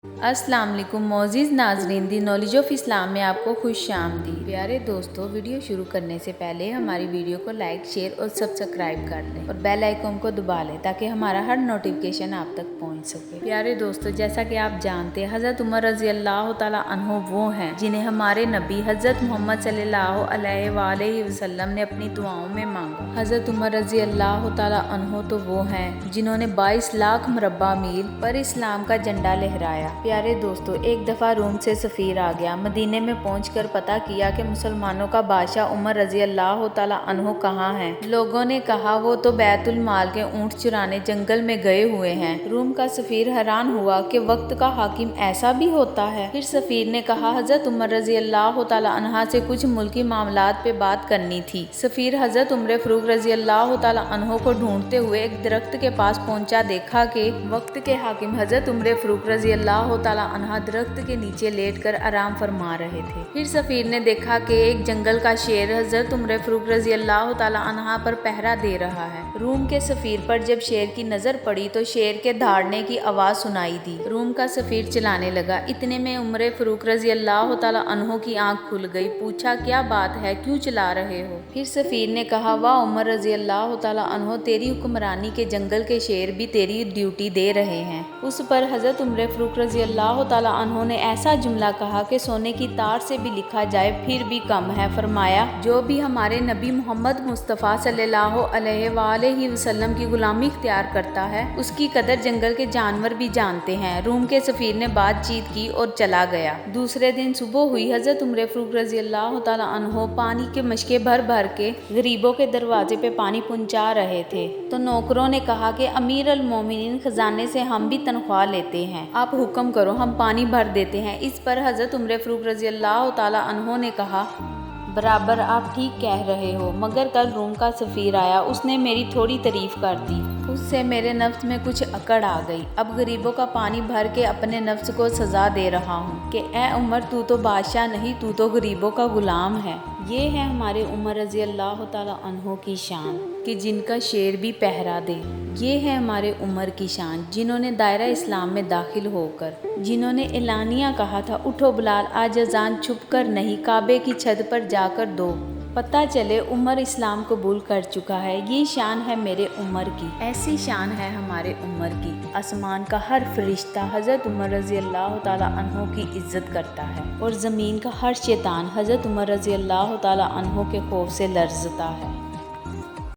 अस्सलाम वालेकुम मोअज़्ज़िज़ नाज़रीन, दी नॉलेज ऑफ इस्लाम में आपको खुश आमदीद। प्यारे दोस्तों, वीडियो शुरू करने से पहले हमारी वीडियो को लाइक, शेयर और सब्सक्राइब कर लें और बेल आइकन को दबा लें ताकि हमारा हर नोटिफिकेशन आप तक पहुंच सके। प्यारे दोस्तों, जैसा कि आप जानते हैं, हज़रत उमर रज़ी अल्लाह तआला अन्हो वो हैं जिन्हें हमारे नबी हज़रत मोहम्मद सल्लल्लाहु अलैहि वसल्लम ने अपनी दुआओं में मांगा। हज़रत उमर रज़ी अल्लाह तआला अन्हो तो वो हैं जिन्होंने 22 लाख मुरब्बा मील पर इस्लाम का झंडा लहराया। प्यारे दोस्तों, एक दफ़ा रूम से सफ़ीर आ गया। मदीने में पहुंचकर पता किया कि मुसलमानों का बादशाह उमर रज़ी अल्लाह तआला अन्हो कहाँ है। लोगों ने कहा वो तो बैतुल माल के ऊँट चुराने जंगल में गए हुए हैं। रूम का सफ़ीर हैरान हुआ कि वक्त का हाकिम ऐसा भी होता है। फिर सफ़ीर ने कहा, हज़रत उमर रज़ी अल्लाह तआला अन्हा से कुछ मुल्की मामलात पे बात करनी थी। सफ़ीर हज़रत उमर फ़ारूक रज़ी अल्लाह तआला अन्हो को ढूंढते हुए एक दरख्त के पास पहुंचा। देखा कि वक्त के हाकिम हज़रत उमर फ़ारूक रज़ी अल्लाह तआला अन्हा दरख्त के नीचे लेटकर आराम फरमा रहे थे। फिर सफ़ीर ने देखा कि एक जंगल का शेर हज़रत उमर फ़ारूक रज़ी अल्लाह तआला अन्हा पर पहरा दे रहा है। रूम के सफ़ीर पर जब शेर की नज़र पड़ी तो शेर के दहाड़ने की आवाज़ सुनाई दी। रूम का सफ़ीर चलाने लगा। इतने में उमर फ़ारूक रज़ी अल्लाह तआला अन्हो की आंख खुल गई। पूछा, क्या बात है, क्यों चला रहे हो? फिर सफ़ीर ने कहा, वाह उमर रज़ी अल्लाह तआला अन्हो, तेरी हुक्मरानी के जंगल के शेर भी तेरी ड्यूटी दे रहे हैं। उस पर हज़रत उमर फ़ारूक रज़ी अल्लाह तआला अन्हो ने ऐसा जुमला कहा कि सोने की तार से भी लिखा जाए फिर भी कम है। फरमाया, जो भी हमारे नबी मोहम्मद मुस्तफ़ा सल्लल्लाहु अलैहि वसल्लम की गुलामी इख्तियार करता है उसकी कदर जंगल के जानवर भी जानते हैं। रूम के सफ़ीर ने बातचीत की और चला गया। दूसरे दिन सुबह हुई। हज़रत उमर फ़ारूक रज़ी अल्लाह तआला अन्हो पानी के मशके भर भर के गरीबों के दरवाजे पे पानी पहुंचा रहे थे तो नौकरों ने कहा कि अमीर अल मोमिनीन, खजाने से हम भी तनख्वाह लेते हैं, आप हुक्म करो, हम पानी भर देते हैं। इस पर हज़रत उमर फ़ारूक रज़ी अल्लाह तआला अन्हो ने कहा, बराबर, आप ठीक कह रहे हो, मगर कल रूम का सफ़ीर आया, उसने मेरी थोड़ी तारीफ कर दी, उससे मेरे नफ्स में कुछ अकड़ आ गई। अब गरीबों का पानी भर के अपने नफ्स को सज़ा दे रहा हूँ कि ए उमर, तू तो बादशाह नहीं, तू तो गरीबों का गुलाम है। ये है हमारे उमर रज़ी अल्लाह तआला अन्हो की शान कि जिनका शेर भी पहरा दे। ये है हमारे उमर की शान जिन्होंने दायरा इस्लाम में दाखिल होकर, जिन्होंने एलानिया कहा था, उठो बिलाल, आज अजान छुप कर नहीं, काबे की छत पर जाकर दो, पता चले उमर इस्लाम कबूल कर चुका है। ये शान है मेरे उमर की, ऐसी शान है हमारे उमर की। आसमान का हर फरिश्ता हज़रत उमर रज़ी अल्लाह तआला अन्हो की इज्जत करता है और ज़मीन का हर शैतान हज़रत उमर रज़ी अल्लाह तआला अन्हो के खौफ से लर्ज़ता है।